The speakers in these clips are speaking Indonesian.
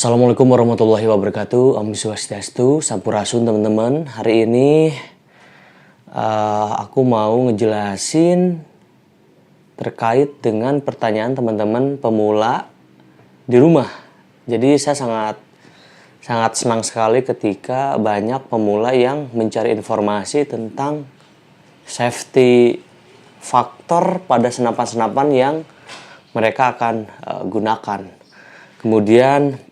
Assalamualaikum warahmatullahi wabarakatuh. Om Swastiastu, Sampurasun teman-teman. Hari ini aku mau ngejelasin terkait dengan pertanyaan teman-teman pemula di rumah. Jadi saya sangat senang sekali ketika banyak pemula yang mencari informasi tentang safety faktor pada senapan-senapan yang mereka akan gunakan. Kemudian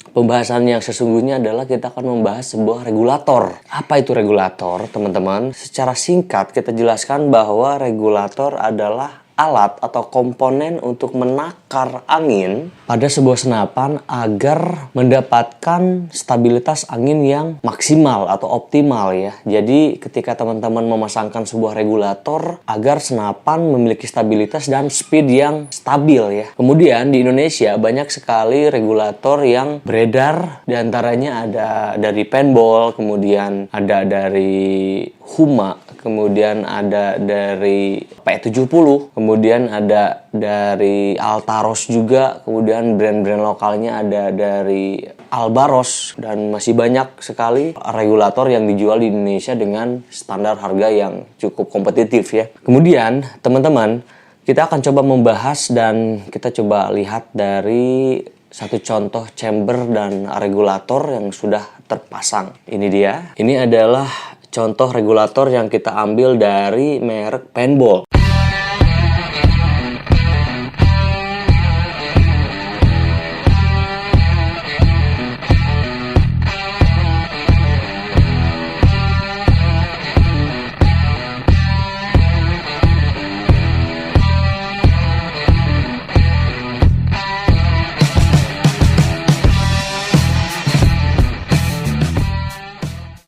pembahasan yang sesungguhnya adalah kita akan membahas sebuah regulator. Apa itu regulator, teman-teman? Secara singkat kita jelaskan bahwa regulator adalah alat atau komponen untuk menakar angin pada sebuah senapan agar mendapatkan stabilitas angin yang maksimal atau optimal ya. Jadi ketika teman-teman memasangkan sebuah regulator agar senapan memiliki stabilitas dan speed yang stabil ya. Kemudian di Indonesia banyak sekali regulator yang beredar, diantaranya ada dari paintball, kemudian ada dari Huma, kemudian ada dari P70, kemudian ada dari Altaros juga, kemudian brand-brand lokalnya ada dari Albaros, dan masih banyak sekali regulator yang dijual di Indonesia dengan standar harga yang cukup kompetitif ya. Kemudian teman-teman, kita akan coba membahas dan kita coba lihat dari satu contoh chamber dan regulator yang sudah terpasang. Ini dia. Ini adalah contoh regulator yang kita ambil dari merek paintball.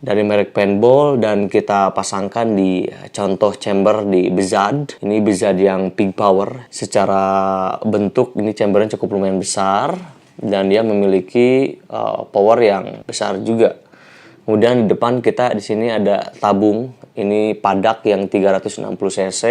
Dari merek paintball, dan kita pasangkan di contoh chamber di Bizad. Ini Bizad yang Big Power. Secara bentuk ini chambernya cukup lumayan besar dan dia memiliki power yang besar juga. Kemudian di depan kita di sini ada tabung. Ini padak yang 360 cc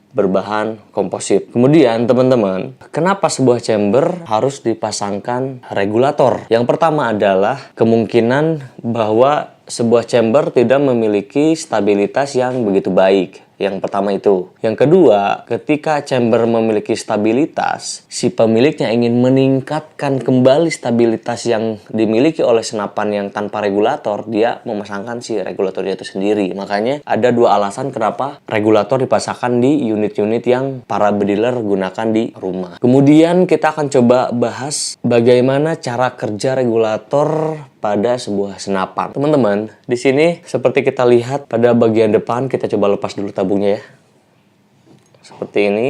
berbahan komposit. Kemudian teman-teman, kenapa sebuah chamber harus dipasangkan regulator? Yang pertama adalah kemungkinan bahwa sebuah chamber tidak memiliki stabilitas yang begitu baik. Yang pertama itu. Yang kedua, ketika chamber memiliki stabilitas, si pemiliknya ingin meningkatkan kembali stabilitas yang dimiliki oleh senapan yang tanpa regulator, dia memasangkan si regulatornya itu sendiri. Makanya ada dua alasan kenapa regulator dipasangkan di unit-unit yang para dealer gunakan di rumah. Kemudian kita akan coba bahas bagaimana cara kerja regulator pada sebuah senapan. Teman-teman, di sini seperti kita lihat pada bagian depan, kita coba lepas dulu tabungnya ya. Seperti ini.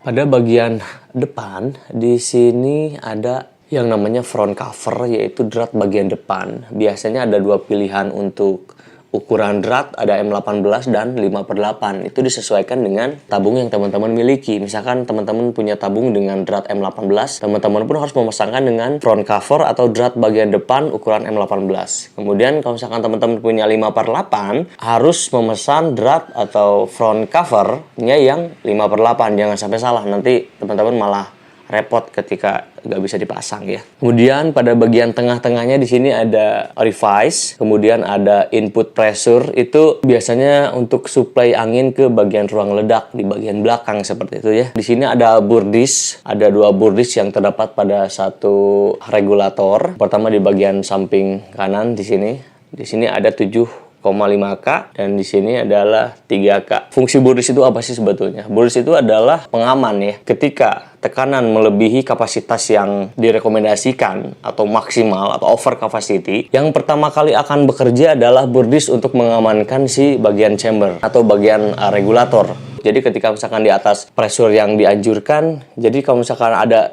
Pada bagian depan, di sini ada yang namanya front cover, yaitu drat bagian depan. Biasanya ada dua pilihan untuk ukuran drat, ada M18 dan 5/8. Itu disesuaikan dengan tabung yang teman-teman miliki. Misalkan teman-teman punya tabung dengan drat M18, teman-teman pun harus memasangkan dengan front cover atau drat bagian depan ukuran M18. Kemudian kalau misalkan teman-teman punya 5/8, harus memesan drat atau front covernya yang 5/8. Jangan sampai salah, nanti teman-teman malah repot ketika nggak bisa dipasang ya. Kemudian pada bagian tengah-tengahnya di sini ada revise, kemudian ada input pressure. Itu biasanya untuk suplai angin ke bagian ruang ledak di bagian belakang seperti itu ya. Di sini ada burdis, ada dua burdis yang terdapat pada satu regulator. Pertama di bagian samping kanan di sini. Di sini ada 7,5K dan di sini adalah 3K. Fungsi burdis itu apa sih sebetulnya? Burdis itu adalah pengaman ya. Ketika tekanan melebihi kapasitas yang direkomendasikan atau maksimal atau over capacity, yang pertama kali akan bekerja adalah burdis untuk mengamankan si bagian chamber atau bagian regulator. Jadi ketika misalkan di atas pressure yang dianjurkan, jadi kalau misalkan ada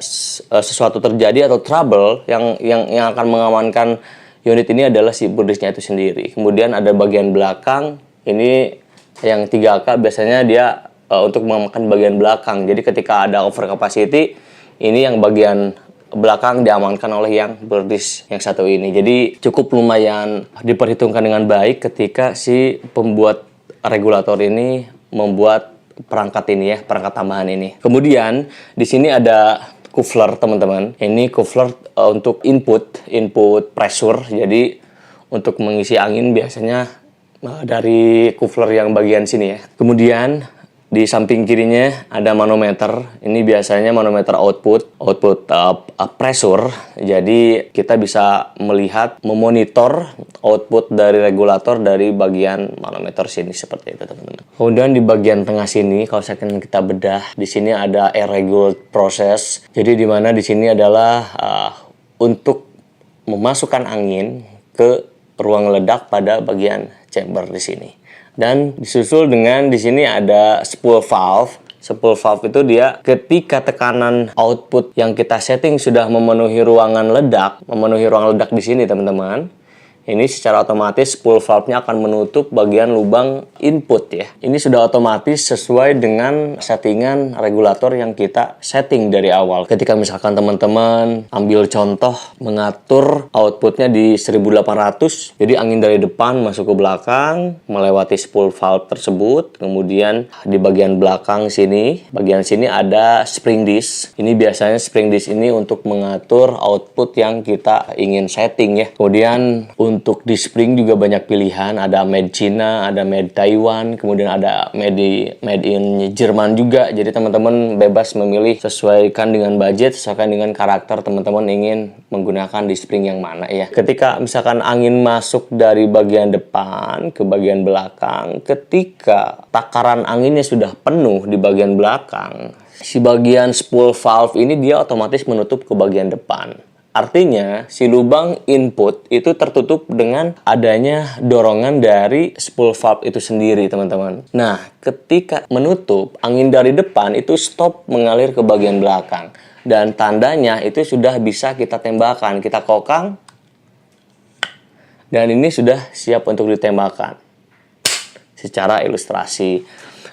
sesuatu terjadi atau trouble, yang akan mengamankan unit ini adalah si burdisnya itu sendiri. Kemudian ada bagian belakang, ini yang 3K biasanya dia untuk mengamankan bagian belakang. Jadi ketika ada over capacity, ini yang bagian belakang diamankan oleh yang burdis yang satu ini. Jadi cukup lumayan diperhitungkan dengan baik ketika si pembuat regulator ini membuat perangkat ini ya, perangkat tambahan ini. Kemudian di sini ada coupler teman-teman. Ini coupler untuk input pressure. Jadi untuk mengisi angin biasanya dari coupler yang bagian sini ya. Kemudian di samping kirinya ada manometer. Ini biasanya manometer output pressure. Jadi kita bisa melihat, memonitor output dari regulator dari bagian manometer sini seperti itu teman-teman. Kemudian di bagian tengah sini, kalau misalkan kita bedah, di sini ada air regulate process. Jadi di mana di sini adalah untuk memasukkan angin ke ruang ledak pada bagian chamber di sini. Dan disusul dengan di sini ada spool valve. Spool valve itu dia ketika tekanan output yang kita setting sudah memenuhi ruang ledak di sini teman-teman. Ini secara otomatis spool valve-nya akan menutup bagian lubang input ya. Ini sudah otomatis sesuai dengan settingan regulator yang kita setting dari awal. Ketika misalkan teman-teman ambil contoh mengatur outputnya di 1800, jadi angin dari depan masuk ke belakang melewati spool valve tersebut. Kemudian di bagian belakang sini, bagian sini ada spring disc. Ini biasanya spring disc ini untuk mengatur output yang kita ingin setting ya. Kemudian untuk di spring juga banyak pilihan, ada made China, ada made Taiwan, kemudian ada made in Jerman juga. Jadi teman-teman bebas memilih sesuaikan dengan budget, sesuaikan dengan karakter teman-teman ingin menggunakan di spring yang mana ya. Ketika misalkan angin masuk dari bagian depan ke bagian belakang, ketika takaran anginnya sudah penuh di bagian belakang, si bagian spool valve ini dia otomatis menutup ke bagian depan. Artinya, si lubang input itu tertutup dengan adanya dorongan dari spool valve itu sendiri, teman-teman. Nah, ketika menutup, angin dari depan itu stop mengalir ke bagian belakang. Dan tandanya itu sudah bisa kita tembakkan. Kita kokang, dan ini sudah siap untuk ditembakkan. Secara ilustrasi.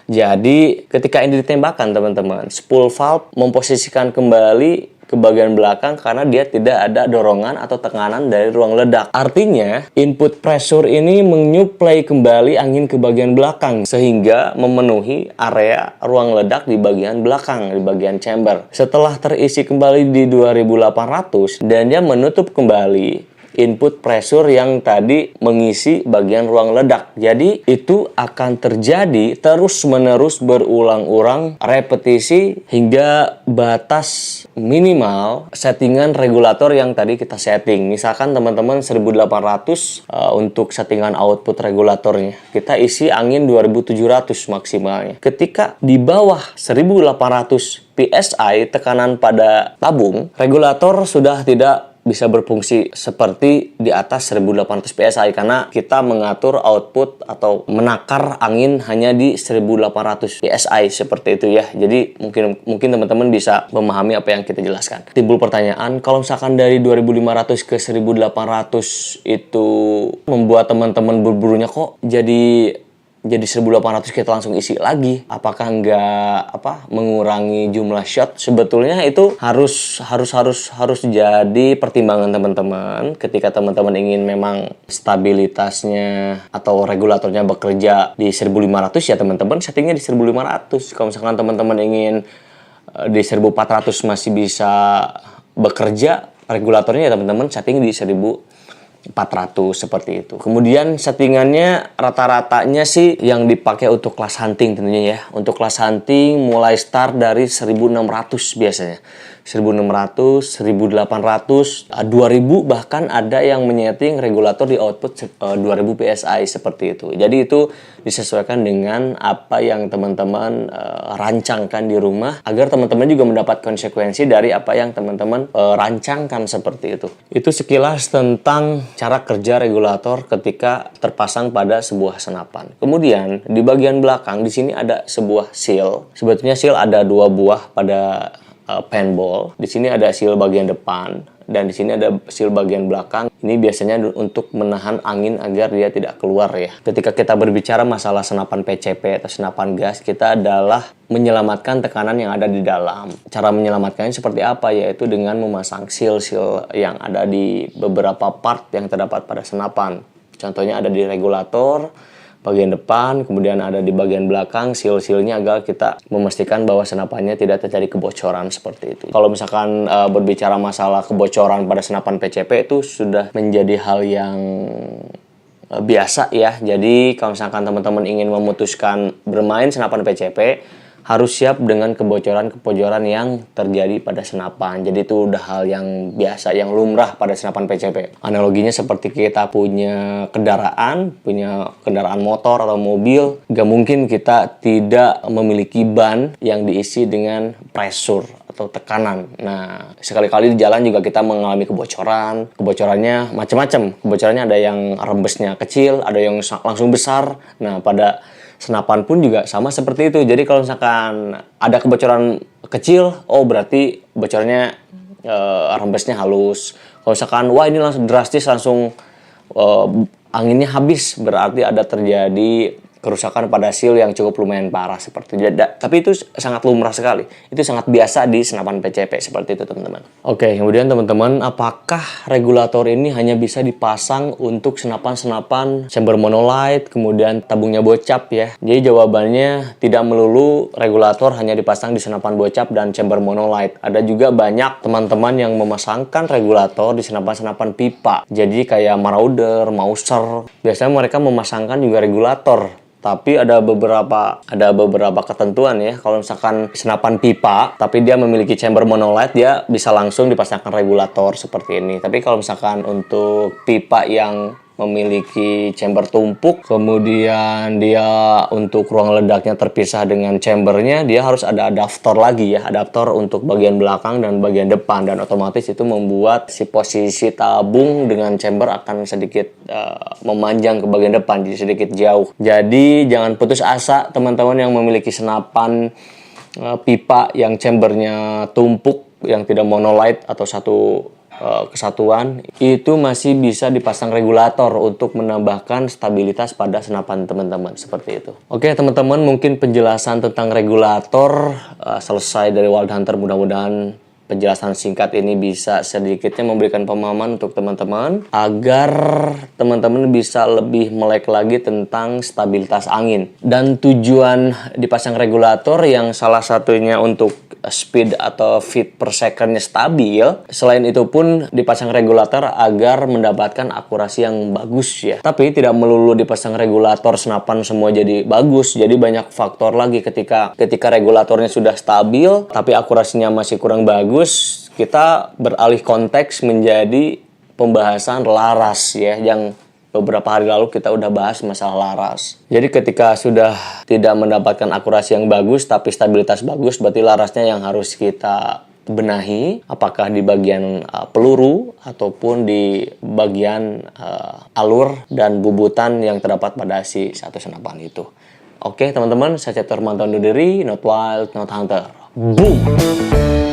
Jadi, ketika ini ditembakkan, teman-teman, spool valve memposisikan kembali ke bagian belakang karena dia tidak ada dorongan atau tekanan dari ruang ledak. Artinya, input pressure ini menyuplai kembali angin ke bagian belakang sehingga memenuhi area ruang ledak di bagian belakang, di bagian chamber. Setelah terisi kembali di 2800 dan dia menutup kembali input pressure yang tadi mengisi bagian ruang ledak. Jadi itu akan terjadi terus-menerus berulang-ulang repetisi hingga batas minimal settingan regulator yang tadi kita setting. Misalkan teman-teman 1800 untuk settingan output regulatornya. Kita isi angin 2700 maksimalnya. Ketika di bawah 1800 PSI tekanan pada tabung, regulator sudah tidak bisa berfungsi seperti di atas 1800 PSI karena kita mengatur output atau menakar angin hanya di 1800 PSI seperti itu ya. Jadi mungkin teman-teman bisa memahami apa yang kita jelaskan. Timbul pertanyaan, kalau misalkan dari 2500 ke 1800 itu membuat teman-teman berburunya kok jadi 1800 kita langsung isi lagi, apakah nggak mengurangi jumlah shot? Sebetulnya itu harus jadi pertimbangan teman-teman ketika teman-teman ingin memang stabilitasnya atau regulatornya bekerja di 1500 ya teman-teman settingnya di 1500. Kalau misalkan teman-teman ingin di 1400 masih bisa bekerja, regulatornya ya teman-teman setting di 1400 seperti itu. Kemudian settingannya rata-ratanya sih yang dipakai untuk kelas hunting tentunya ya. Untuk kelas hunting mulai start dari 1600 biasanya. 1600, 1800, 2000 bahkan ada yang menyeting regulator di output 2000 PSI seperti itu. Jadi itu disesuaikan dengan apa yang teman-teman rancangkan di rumah agar teman-teman juga mendapat konsekuensi dari apa yang teman-teman rancangkan seperti itu. Itu sekilas tentang cara kerja regulator ketika terpasang pada sebuah senapan. Kemudian di bagian belakang di sini ada sebuah seal. Sebetulnya seal ada 2 buah pada paintball. Di sini ada seal bagian depan dan di sini ada seal bagian belakang. Ini biasanya untuk menahan angin agar dia tidak keluar ya. Ketika kita berbicara masalah senapan PCP atau senapan gas, kita adalah menyelamatkan tekanan yang ada di dalam. Cara menyelamatkannya seperti apa? Yaitu dengan memasang seal-seal yang ada di beberapa part yang terdapat pada senapan. Contohnya ada di regulator, bagian depan, kemudian ada di bagian belakang seal-sealnya agar kita memastikan bahwa senapannya tidak terjadi kebocoran seperti itu. Kalau misalkan berbicara masalah kebocoran pada senapan PCP itu sudah menjadi hal yang biasa ya. Jadi kalau misalkan teman-teman ingin memutuskan bermain senapan PCP, harus siap dengan kebocoran-kebocoran yang terjadi pada senapan. Jadi itu udah hal yang biasa, yang lumrah pada senapan PCP. Analoginya seperti kita punya kendaraan motor atau mobil, gak mungkin kita tidak memiliki ban yang diisi dengan pressure atau tekanan. Nah, sekali-kali di jalan juga kita mengalami kebocoran. Kebocorannya macam-macam. Kebocorannya ada yang rembesnya kecil, ada yang langsung besar. Nah, pada senapan pun juga sama seperti itu. Jadi kalau misalkan ada kebocoran kecil, oh berarti bocornya rembesnya halus. Kalau misalkan wah ini langsung drastis, langsung anginnya habis, berarti ada terjadi kerusakan pada seal yang cukup lumayan parah seperti itu. Tapi itu sangat lumrah sekali. Itu sangat biasa di senapan PCP seperti itu, teman-teman. Oke, kemudian teman-teman, apakah regulator ini hanya bisa dipasang untuk senapan-senapan chamber monolight, kemudian tabungnya bocap ya? Jadi jawabannya tidak melulu regulator hanya dipasang di senapan bocap dan chamber monolight. Ada juga banyak teman-teman yang memasangkan regulator di senapan-senapan pipa. Jadi kayak Marauder, Mauser, biasanya mereka memasangkan juga regulator. Tapi ada beberapa ketentuan ya. Kalau misalkan senapan pipa, tapi dia memiliki chamber monolight, dia bisa langsung dipasangkan regulator seperti ini. Tapi kalau misalkan untuk pipa yang memiliki chamber tumpuk, kemudian dia untuk ruang ledaknya terpisah dengan chambernya, dia harus ada adaptor lagi ya, adaptor untuk bagian belakang dan bagian depan, dan otomatis itu membuat si posisi tabung dengan chamber akan sedikit memanjang ke bagian depan, jadi sedikit jauh. Jadi jangan putus asa teman-teman yang memiliki senapan pipa yang chambernya tumpuk, yang tidak monolight atau satu kesatuan, itu masih bisa dipasang regulator untuk menambahkan stabilitas pada senapan teman-teman seperti itu. Oke teman-teman, mungkin penjelasan tentang regulator selesai dari Wild Hunter. Mudah-mudahan penjelasan singkat ini bisa sedikitnya memberikan pemahaman untuk teman-teman agar teman-teman bisa lebih melek lagi tentang stabilitas angin. Dan tujuan dipasang regulator yang salah satunya untuk speed atau feet per secondnya stabil. Selain itu pun dipasang regulator agar mendapatkan akurasi yang bagus ya. Tapi tidak melulu dipasang regulator senapan semua jadi bagus. Jadi banyak faktor lagi ketika regulatornya sudah stabil tapi akurasinya masih kurang bagus, kita beralih konteks menjadi pembahasan laras ya, yang beberapa hari lalu kita udah bahas masalah laras. Jadi ketika sudah tidak mendapatkan akurasi yang bagus tapi stabilitas bagus, berarti larasnya yang harus kita benahi, apakah di bagian peluru ataupun di bagian alur dan bubutan yang terdapat pada si satu senapan itu. Oke teman-teman, saya Cipto Hermanto undur diri. Not Wild, Not Hunter. Boom!